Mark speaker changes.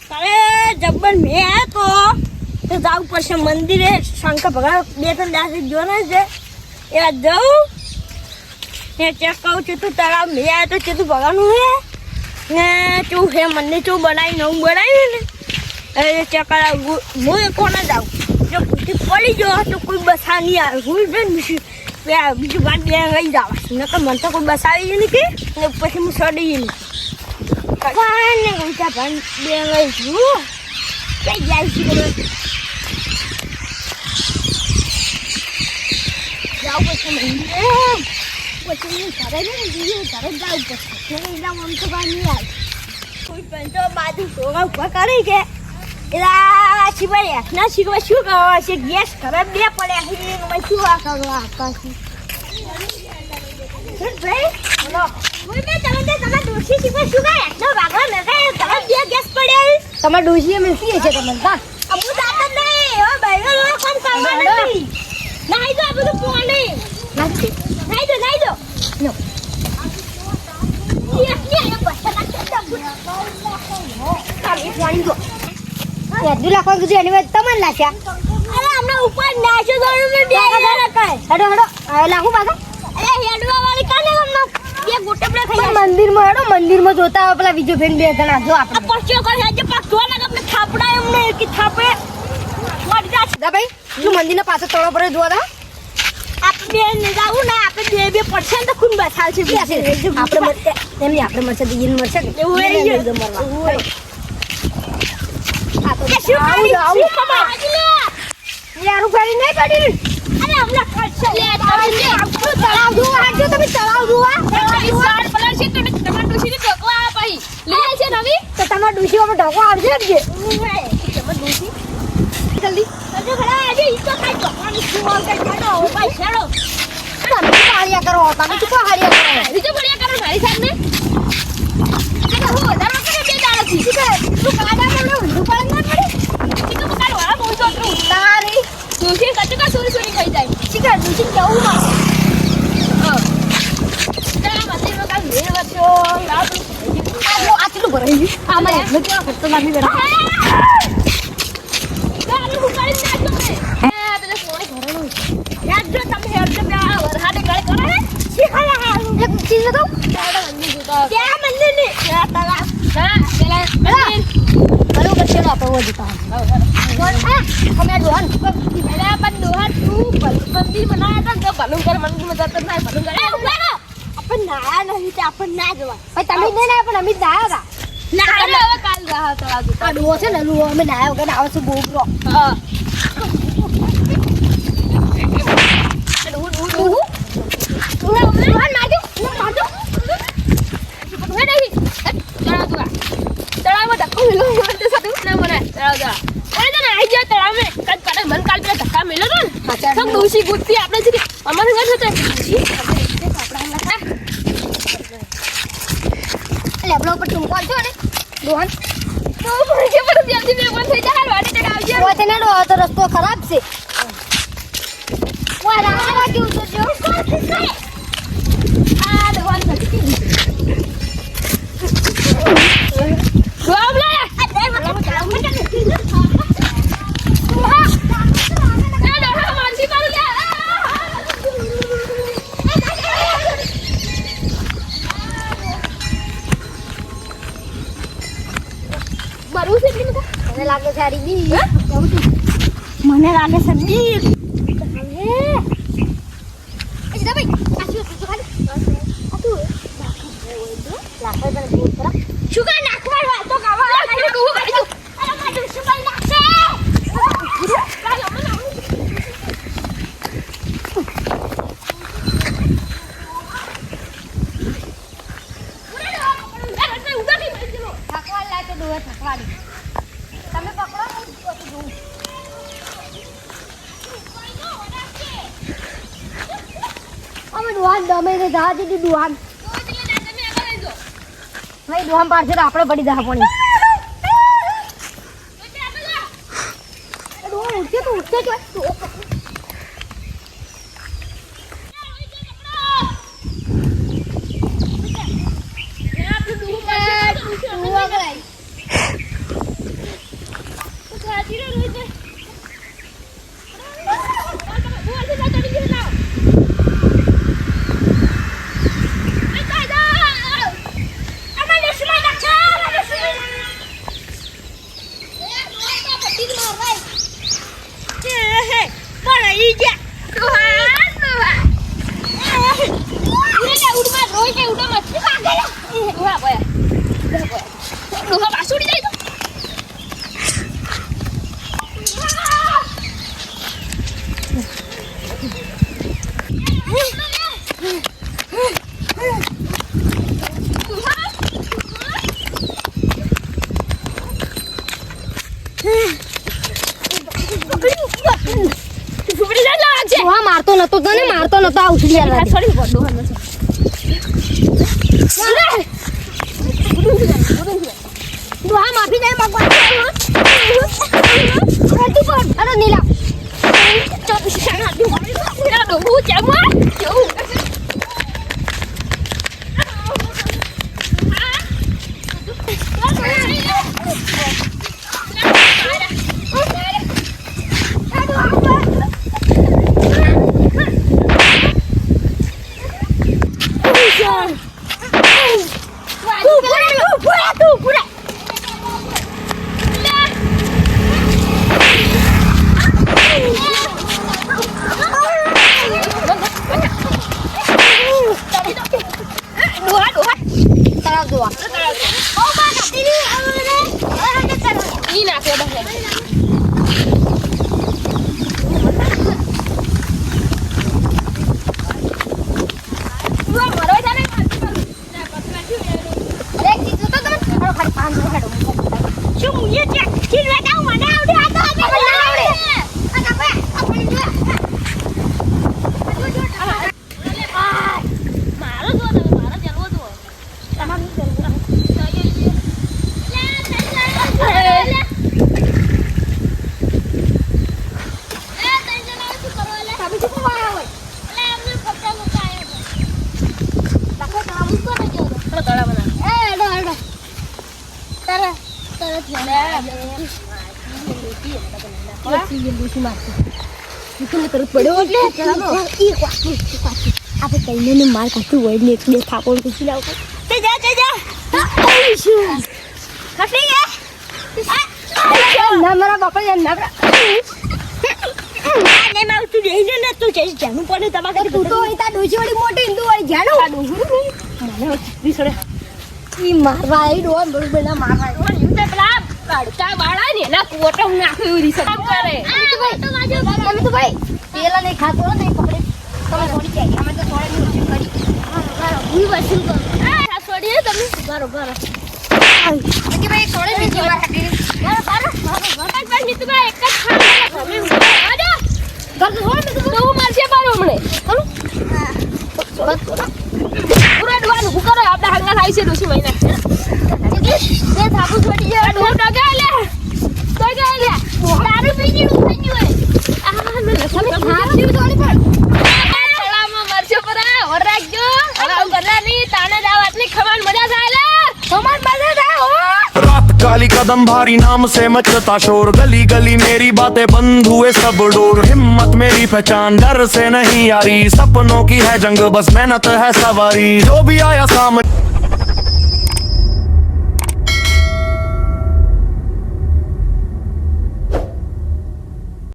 Speaker 1: તારે જબ્બર મેં આવ્યો તો જવું પડશે મંદિરે. શંકર ભગવાન 2-3 દાસ જોવાના છે એવા જવું ને ચેક કહું છું. તું તારા મેં આવ્યો તો ચેતું ભગવાનું હે ને તું હે મંદિર તું બનાવી નવું બનાવ્યું ને એ ચેક કરાવું. હું કોને જાઉં જો ભૂતી પડી ગયો તો કોઈ બસા નહીં આવે. હું બીજું વાત બે લઈ જાવ નકર મને તો કોઈ બસાવી નહીં કે ને પછી હું સડી નહીં ને ઉલટા ભાન બે લઈ છું કઈ જાય છે જાવ પછી મંદિરે પછી હું ઘરે ને બીજું ઘરે જાવું પડશે એકદમ આમ તો બહાર નહીં આવે. કોઈ પણ તો બાજુ સોગા ઉભા કરી કે એલા શિવાય ના શીખવા શું કરવા છે. ગેસ ખરાબ બે પડ્યા છે શું આ કરવા આકાશી ભાઈ બોલો કોઈ બે તમે ડોશી શીખવા શું કરે એટલો ભાગવા ન કરે તમે બે ગેસ પડ્યા તમાર ડોશી મિલતી છે તમને કા અમુ જાત નહીં ઓ ભાઈ ઓ કોણ કરવા નથી નાઈ દો બધું પોણે નાઈ દો નો યસ યસ બસ ના કાલી પાણી દો યાદ લાખો ગુજી એની તમને લાગ્યા અરે અમને ઉપર નાશો દોડું મે 2000 રખાય હેડો લાખો બાગા અરે હેડવા વાળી કાને અમને બે ગોટપડા ખાઈ મંદિરમાં હેડો મંદિરમાં જોતા હોય પેલા બીજો ફેન બે જણા જો આપણે પછ્યો કરે આજે પાક ધોવા લાગે આપણે થાપડા એમને કે થાપે વાડી જા દા ભાઈ જો મંદિરના પાસે તળો પર જોવા દા આપણે ને જાવું ના આપણે બે પડશે તો ખૂન બસાલ છે આપણે એમની આપણે મરશે દીન મરશે એવું એ મરવા યારું ગાડી નહીં પડી અરે હમણાં કરશે લે તળાવ જોવા આજો તમે તળાવ જોવા સાર પલર છે તમે તમાર ડોશી ને ઢોકો આ પાઈ લે છે નવી તો તમાર ડોશી માં ઢોકો આવશે જ તમાર ડોશી જલ્દી આજે ખરા આજે ઈ તો કાઈ ઢોકવાની સુવાલ કે જાડો હો ભાઈ છેડો તમે હારિયા કરો તમે તો હારિયા કરો બીજો બળિયા કરો મારી સામે આ હું વધારે કરે બે દાડા થી તું કાડા મને ઊંધું પડે ના પડે તું મકાન વાળા બહુ ચોતરું તારી તુસી કચકા સુરી ખાઈ જાય શીખા તુસી કેવું માં તારા માથે મકાન મેળ વચ્ચો લાવ આટલું ભરાઈ ગયું આ મને એટલે કેવા ખર્ચો લાગી બેઠા તારું હું કરી નાખો મે પેલે સોય ભરેલો યાદ જો તમે હેડ તો વરહાડે ગળે કરે શીખાયા હા એક ચીજ તો તારા મંદિર જોતા ક્યાં મંદિર ને તારા હા પેલા મંદિર હલો બચ્ચો આપણે वो दिखा और हमें दोहन पहले अपन दोहन तू मंदिर बनाया था जब बालूम कर मंदिर में जाता ना बालूम कर अपन नहाया नहीं था अपन ना जवा भाई तमिल नहीं ना अपन अमित नहाया था ना હવે કાલ રહા તળાવ તો ડો છે ને લુઓ અમે નહાયા વગર આવે છે બોબરો હા ડોશી ગુત્તી આપણે છે અમારે ઘર છે લેબલો પર તું કોણ છો ને રોહન તો કે પર જલ્દી મે બંધ થઈ જાય વાડી તક આવજે ઓ તેને રો તો રસ્તો ખરાબ છે ઓ રાવા કેવું તો જો કોણ છે આ દવાન નથી રોબલા આ દે મતલબ ચાલ મત મને લાગે છે આરી બી મને લાગે છે બી એ જા ભાઈ આછું તું ખાલી આ તું લાખો તને બી પર શું કા નાખવા હોય તો કાવા લાગે તું કરી દઉં અરે મારું શું ભાઈ નાખશે તમે પકડો અમે દુહાન દમે ને જા દીધી દુહાન ભાઈ દુહાન પાડશે તો આપણે પડી જા પાણી દુહાન ઉઠશે તો ઉઠશે જ ડોહા પાછું ઉડી જાય તો
Speaker 2: ડોહા મારતો નતો તને મારતો નતો આ ઉછળી યાર
Speaker 1: છોડી પડ ડોહા નથી
Speaker 2: ડોહા માફી જાય માગવા અરે નીલા
Speaker 1: ડોહું ચામવા કેવું
Speaker 2: આપણે માર કાઢતું હોય ને બે થાપો પૂછી લાવ ના મારા બાપા ના તું જઈશ જાનું પડે તમારે તું તો ડોસી વાળી મોટી હિન્દુ વાળી જાનું ઈ મારવા આવી ડોન બરોબર ના મારવા
Speaker 1: પેલા તડકા વાળા ને એના કોટમ નાખ્યું રીસર કરે
Speaker 2: તમે તો ભાઈ પેલા નહીં ખાતો ને કપડે તમે થોડી ચાઈ અમે તો થોડી વસૂલ કરી હું વસૂલ કરું
Speaker 1: આ છોડીએ તમે બરોબર
Speaker 2: કે ભાઈ થોડી બીજી વાર કાઢી
Speaker 1: ભાઈ મિતુભાઈ એક જ ખાવા તમે આજો
Speaker 2: ઘર તો થોડી
Speaker 1: તો હું મારશે બારો હમણે ચાલો પૂરા ડવાનું હું કરો આપણે હંગા થાય છે ડોસી મહિના
Speaker 2: તે થાપુ છોડી જાય
Speaker 1: ડોર ડગા લે દારૂ પી ગયું થઈ ગયું આ મે
Speaker 2: તમે ખાતી થોડી પણ
Speaker 1: તળામાં મરજો પરા ઓર રાખજો આ ગલાની તાને દાવ આટલી ખવાન મજા થાય લે
Speaker 2: ખવાન મજા થાય હો
Speaker 3: रात काली कदम भारी नाम से मचता शोर गली गली मेरी बातें बंद हुए सब डोर हिम्मत मेरी पहचान डर से नहीं यारी सपनों की है जंग बस मेहनत है सवारी जो भी आया सामने